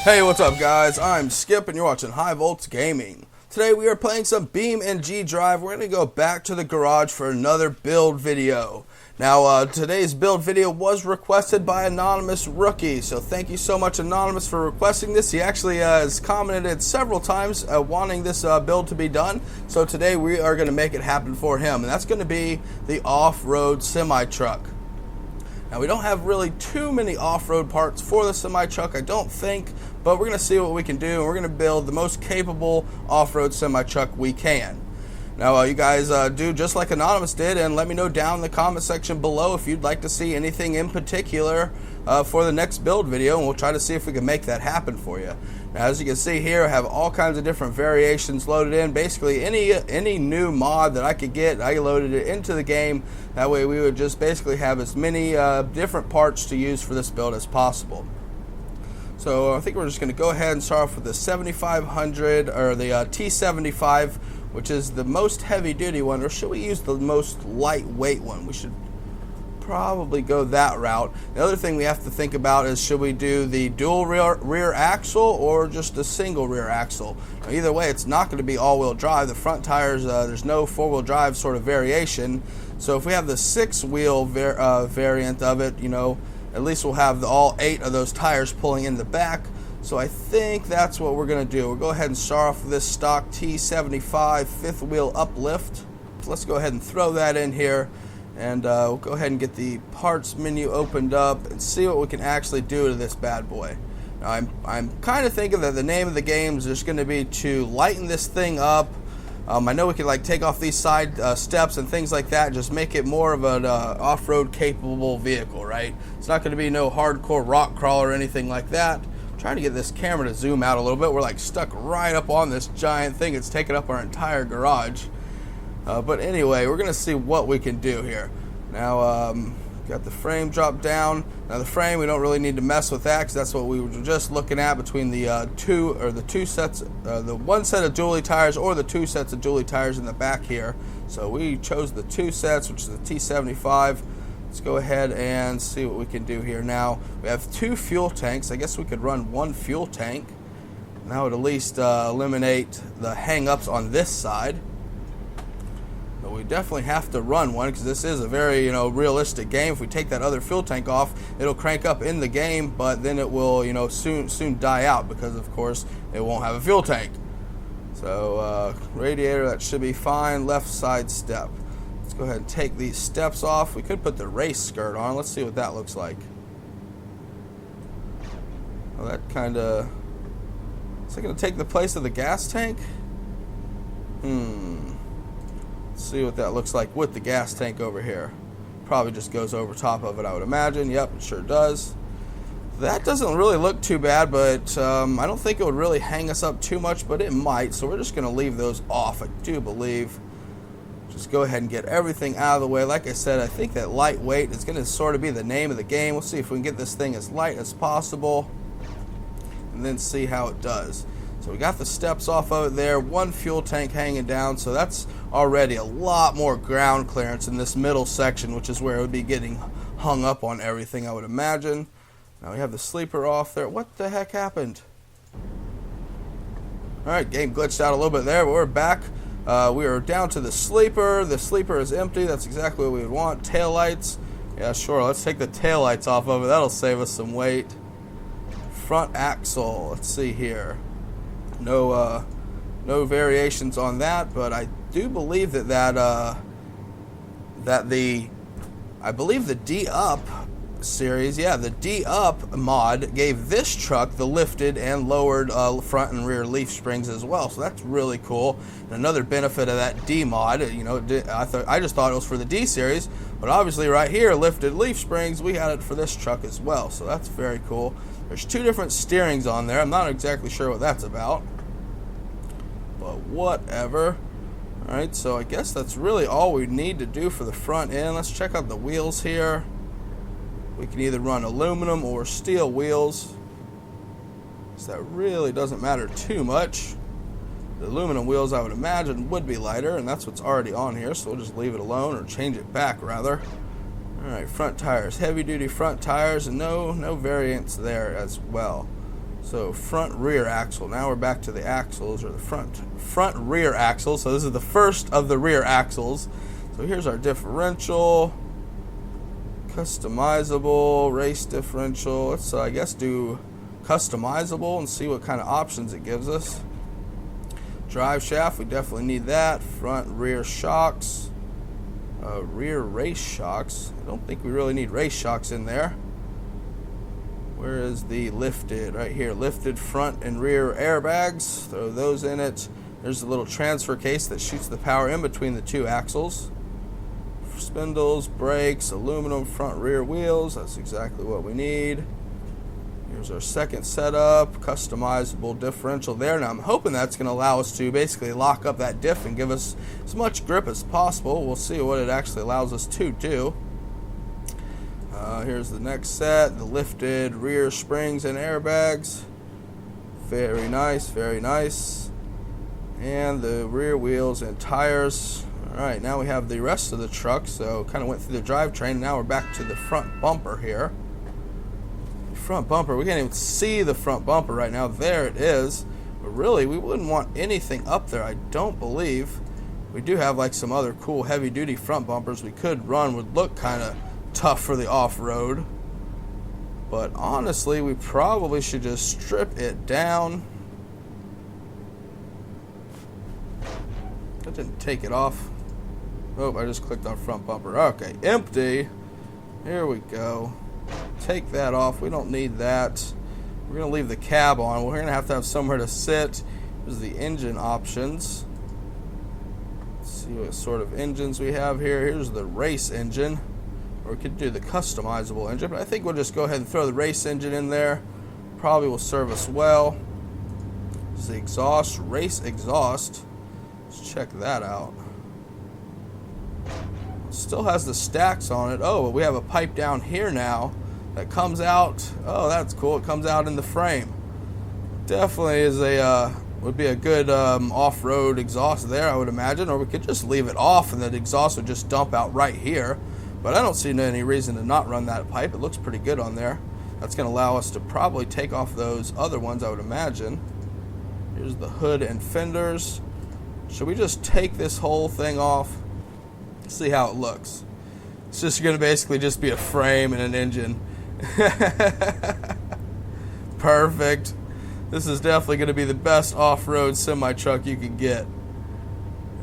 Hey, what's up guys? I'm Skip and you're watching HighVoltsGaming. Today we are playing some BeamNG.drive. We're going to go back to the garage for another build video. Now today's build video was requested by Anonymous Rookie, so thank you so much Anonymous for requesting this. He actually has commented several times wanting this build to be done, so today we are going to make it happen for him, and that's going to be the off-road semi-truck. Now we don't have really too many off-road parts for the semi-truck, I don't think, but we're going to see what we can do, and we're going to build the most capable off-road semi-truck we can. Now you guys do just like Anonymous did, and let me know down in the comment section below if you'd like to see anything in particular for the next build video, and we'll try to see if we can make that happen for you. Now as you can see here, I have all kinds of different variations loaded in. Basically any new mod that I could get, I loaded it into the game. That way we would just basically have as many different parts to use for this build as possible. So I think we're just going to go ahead and start off with the 7500 or the T75, which is the most heavy duty one, or should we use the most lightweight one? We should probably go that route. The other thing we have to think about is, should we do the dual rear axle or just a single rear axle? Now, either way, it's not going to be all-wheel drive. The front tires, there's no four-wheel drive sort of variation. So if we have the six-wheel variant of it, you know, at least we'll have all 8 of those tires pulling in the back. So I think that's what we're going to do. We'll go ahead and start off with this stock T75 fifth wheel uplift. So let's go ahead and throw that in here, and we'll go ahead and get the parts menu opened up and see what we can actually do to this bad boy. Now I'm kind of thinking that the name of the game is just going to be to lighten this thing up. I know we could like take off these side steps and things like that, just make it more of an off-road capable vehicle, right? It's not going to be no hardcore rock crawl or anything like that. I'm trying to get this camera to zoom out a little bit. We're like stuck right up on this giant thing. It's taken up our entire garage. But anyway, we're going to see what we can do here. Now, got the frame dropped down. Now the frame, we don't really need to mess with that because that's what we were just looking at between the the one set of dually tires or the 2 sets of dually tires in the back here. So we chose the 2 sets, which is the T75. Let's go ahead and see what we can do here. Now we have 2 fuel tanks. I guess we could run 1 fuel tank. And that would at least eliminate the hang-ups on this side. But we definitely have to run one because this is a very, realistic game. If we take that other fuel tank off, it'll crank up in the game, but then it will, soon die out because, of course, it won't have a fuel tank. So radiator, that should be fine. Left side step. Let's go ahead and take these steps off. We could put the race skirt on. Let's see what that looks like. Well, that kind of... Is it going to take the place of the gas tank? See what that looks like with the gas tank over here. Probably just goes over top of it, I would imagine. Yep, it sure does. That doesn't really look too bad, but I don't think it would really hang us up too much, but it might, so we're just going to leave those off, I do believe. Just go ahead and get everything out of the way. Like I said, I think that lightweight is going to sort of be the name of the game. We'll see if we can get this thing as light as possible and then see how it does. So we got the steps off of it there, 1 fuel tank hanging down, so that's already a lot more ground clearance in this middle section, which is where it would be getting hung up on everything, I would imagine. Now we have the sleeper off there. What the heck happened? Alright, game glitched out a little bit there, but we're back. We are down to the sleeper. The sleeper is empty. That's exactly what we would want. Taillights. Yeah, sure, let's take the taillights off of it. That'll save us some weight. Front axle. Let's see here. No variations on that, but I do believe I believe the D-Up series, yeah, the D-Up mod gave this truck the lifted and lowered front and rear leaf springs as well, so that's really cool. And another benefit of that D mod, I just thought it was for the D series, but obviously right here, lifted leaf springs, we had it for this truck as well, so that's very cool. There's 2 different steerings on there. I'm not exactly sure what that's about, but whatever. Alright, so I guess that's really all we need to do for the front end. Let's check out the wheels here. We can either run aluminum or steel wheels, so that really doesn't matter too much. The aluminum wheels, I would imagine, would be lighter, and that's what's already on here, so we'll just leave it alone, or change it back rather. Alright, front tires, heavy duty front tires, and no variants there as well. So front rear axle. Now we're back to the axles, or the front rear axle. So this is the first of the rear axles. So here's our differential, customizable, race differential. Let's I guess do customizable and see what kind of options it gives us. Drive shaft, we definitely need that. Front rear shocks, rear race shocks. I don't think we really need race shocks in there. Where is the lifted? Right here, lifted front and rear airbags. Throw those in it. There's a little transfer case that shoots the power in between the two axles. Spindles, brakes, aluminum front rear wheels. That's exactly what we need. Here's our second setup, customizable differential there. Now I'm hoping that's going to allow us to basically lock up that diff and give us as much grip as possible. We'll see what it actually allows us to do. Here's the next set, the lifted rear springs and airbags. Very nice, very nice. And the rear wheels and tires. Alright, now we have the rest of the truck, so kind of went through the drivetrain. Now we're back to the front bumper here. The front bumper, we can't even see the front bumper right now. There it is. But really, we wouldn't want anything up there, I don't believe. We do have like some other cool heavy-duty front bumpers we could run, would look kind of tough for the off-road, but honestly we probably should just strip it down. That didn't take it off. Oh, I just clicked on front bumper. Okay, empty. Here we go. Take that off. We don't need that. We're gonna leave the cab on. We're gonna have somewhere to sit. Here's the engine options. Let's see what sort of engines we have here. Here's the race engine. Or we could do the customizable engine, but I think we'll just go ahead and throw the race engine in there. Probably will serve us well. This is the exhaust, race exhaust. Let's check that out. Still has the stacks on it. Oh, but we have a pipe down here now that comes out. Oh, that's cool. It comes out in the frame. Definitely is would be a good off-road exhaust there, I would imagine. Or we could just leave it off and the exhaust would just dump out right here. But I don't see any reason to not run that pipe. It looks pretty good on there. That's going to allow us to probably take off those other ones, I would imagine. Here's the hood and fenders. Should we just take this whole thing off? See how it looks. It's just going to basically just be a frame and an engine. Perfect. This is definitely going to be the best off-road semi-truck you can get.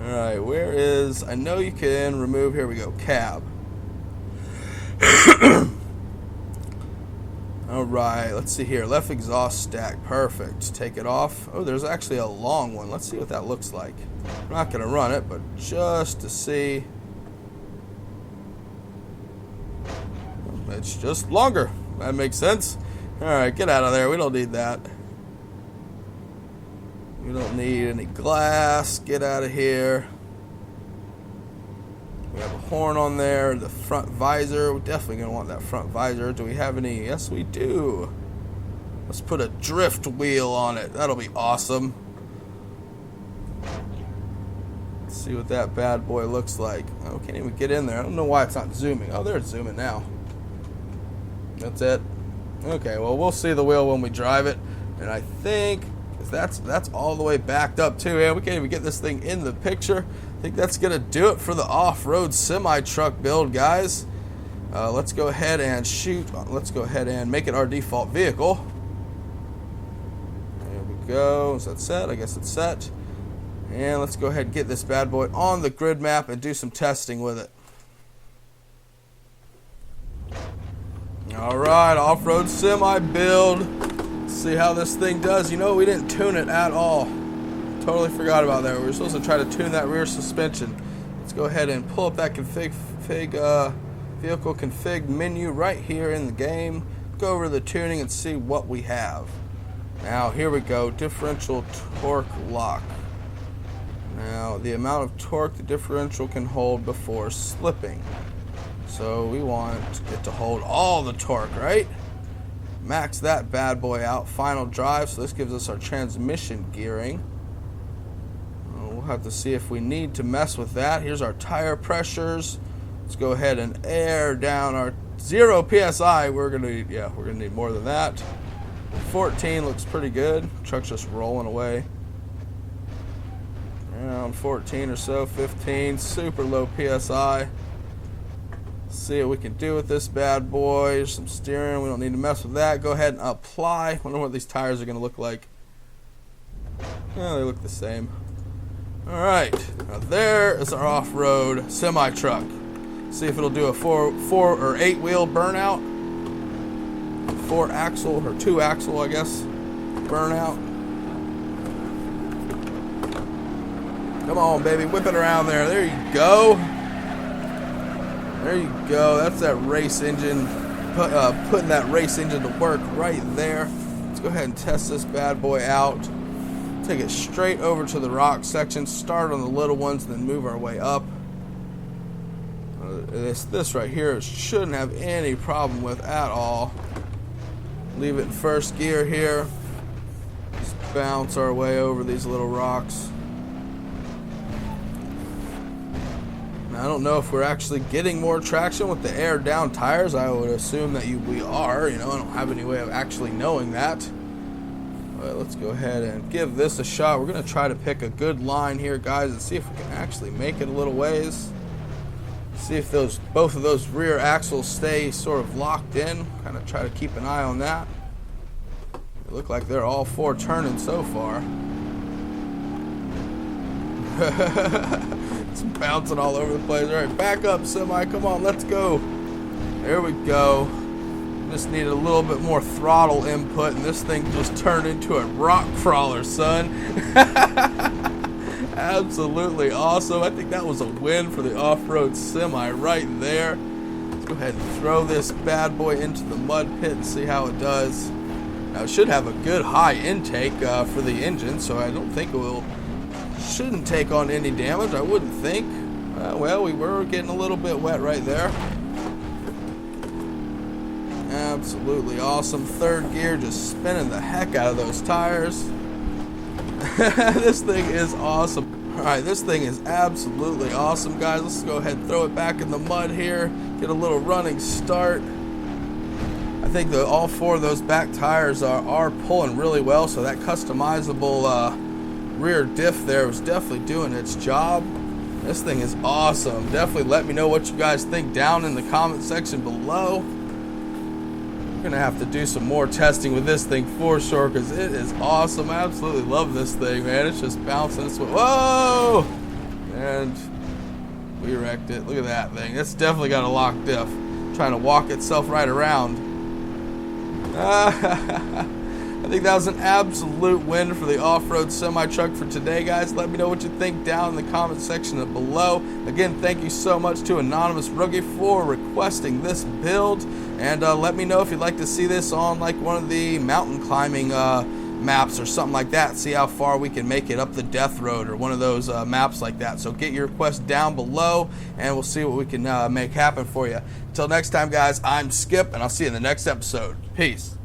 Alright, where is... I know you can remove... Here we go, cab. Alright, let's see here. Left exhaust stack. Perfect. Take it off. Oh, there's actually a long one. Let's see what that looks like. I'm not going to run it, but just to see. It's just longer. That makes sense. Alright, get out of there. We don't need that. We don't need any glass. Get out of here. We have a horn on there, the front visor. We're definitely going to want that front visor. Do we have any? Yes, we do. Let's put a drift wheel on it. That'll be awesome. Let's see what that bad boy looks like. Oh, can't even get in there. I don't know why it's not zooming. Oh, there it's zooming now. That's it. Okay, well, we'll see the wheel when we drive it. And I think that's all the way backed up too. Man, we can't even get this thing in the picture. I think that's going to do it for the off-road semi-truck build, guys. Let's go ahead and shoot. Let's go ahead and make it our default vehicle. There we go. Is that set? I guess it's set. And let's go ahead and get this bad boy on the grid map and do some testing with it. Alright, off-road semi build. Let's see how this thing does. You know, we didn't tune it at all. Totally forgot about that. We were supposed to try to tune that rear suspension. Let's go ahead and pull up that vehicle config menu right here in the game. Go over the tuning and see what we have. Now, here we go. Differential torque lock. Now, the amount of torque the differential can hold before slipping. So we want it to hold all the torque, right? Max that bad boy out. Final drive. So this gives us our transmission gearing. We'll have to see if we need to mess with that. Here's our tire pressures. Let's go ahead and air down our 0 PSI. We're gonna need more than that. 14 looks pretty good. Truck's just rolling away. Around 14 or so, 15, super low PSI. See what we can do with this bad boy. There's some steering, we don't need to mess with that. Go ahead and apply. Wonder what these tires are going to look like. Oh, they look the same. Alright, now there is our off-road semi-truck. See if it'll do a 4 or 8 wheel burnout. 4 axle or 2 axle, I guess, burnout. Come on, baby, whip it around there. There you go. There you go. That's that race engine, putting that race engine to work right there. Let's go ahead and test this bad boy out. Take it straight over to the rock section, start on the little ones, then move our way up. This right here shouldn't have any problem with at all. Leave it in first gear here. Just bounce our way over these little rocks. Now, I don't know if we're actually getting more traction with the air down tires. I would assume that we are. You know, I don't have any way of actually knowing that. But let's go ahead and give this a shot. We're going to try to pick a good line here, guys, and see if we can actually make it a little ways. See if both of those rear axles stay sort of locked in. Kind of try to keep an eye on that. They look like they're all 4 turning so far. It's bouncing all over the place. All right, back up, semi. Come on, let's go. There we go. Just needed a little bit more throttle input, and this thing just turned into a rock crawler, son. Absolutely awesome. I think that was a win for the off-road semi right there. Let's go ahead and throw this bad boy into the mud pit and see how it does. Now, it should have a good high intake for the engine, so I don't think shouldn't take on any damage, I wouldn't think. Well, we were getting a little bit wet right there. Absolutely awesome. Third gear, just spinning the heck out of those tires. This thing is awesome. Alright, this thing is absolutely awesome, guys. Let's go ahead and throw it back in the mud here. Get a little running start. I think all 4 of those back tires are pulling really well, so that customizable rear diff there was definitely doing its job. This thing is awesome. Definitely let me know what you guys think down in the comment section below. We're gonna have to do some more testing with this thing for sure, because it is awesome. I absolutely love this thing, man. It's just bouncing this way. Whoa! And we wrecked it. Look at that thing. It's definitely got a lock diff. Trying to walk itself right around. I think that was an absolute win for the off-road semi-truck for today, guys. Let me know what you think down in the comment section below. Again, thank you so much to Anonymous Rookie for requesting this build. And let me know if you'd like to see this on like one of the mountain climbing maps or something like that. See how far we can make it up the Death Road or one of those maps like that. So get your request down below and we'll see what we can make happen for you. Until next time, guys, I'm Skip and I'll see you in the next episode. Peace.